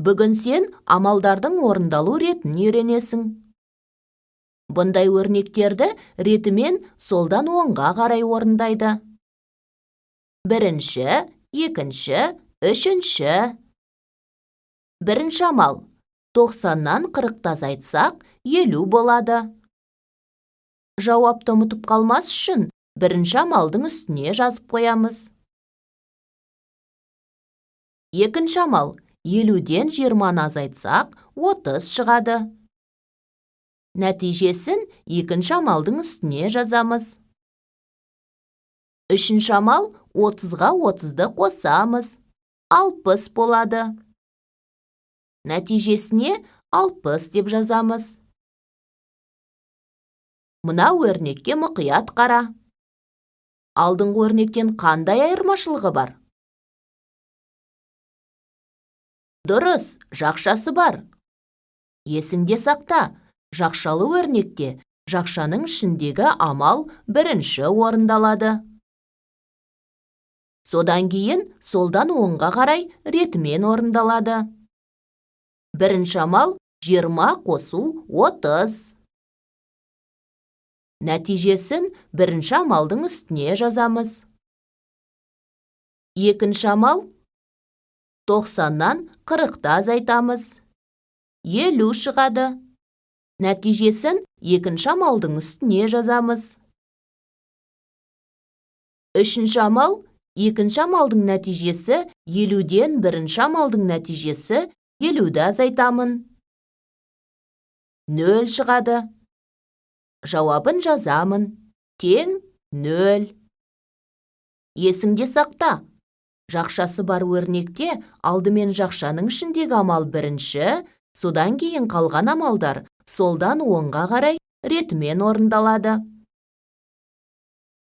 Бүгін сен амалдардың орындалу ретін үйренесің. Бұндай өрнектерді ретімен солдан оңға қарай орындайды. Бірінші, екінші, үшінші. Бірінші амал. 90-нан 40-ты азайтсақ, 50 болады. Жауапты ұмытып қалмас үшін бірінші амалдың үстіне жазып қоямыз. Екінші амал. 50-ден 20-ны азайтсақ, 30 шығады. Нәтижесін екінші амалдың үстіне жазамыз. Үшінші амал. 30-ға 30-ды қосамыз. 60 болады. Нәтижесіне 60 деп жазамыз. Мына өрнекке мұқият қара. Алдыңғы өрнектен қандай айырмашылығы бар? Дұрыс, жақшасы бар. Есіңде сақта, жақшалы өрнекте жақшаның ішіндегі амал бірінші орындалады. Содан кейін солдан оңға қарай ретімен орындалады. Бірінші амал 20 қосу 30. Нәтижесін бірінші амалдың үстіне жазамыз. Екінші амал. 90-нан 40-ты азайтамыз. 50 шығады. Нәтижесін екінші амалдың үстіне жазамыз. Үшінші амал. Екінші амалдың нәтижесі 50-ден бірінші амалдың нәтижесі 50-ді азайтамын. 0 шығады. Жауабын жазамын. Тең 0. Есіңде сақта. Жақшасы бар өрнекте алдымен жақшаның ішіндегі амал бірінші, содан кейін қалған амалдар солдан оңға қарай ретімен орындалады.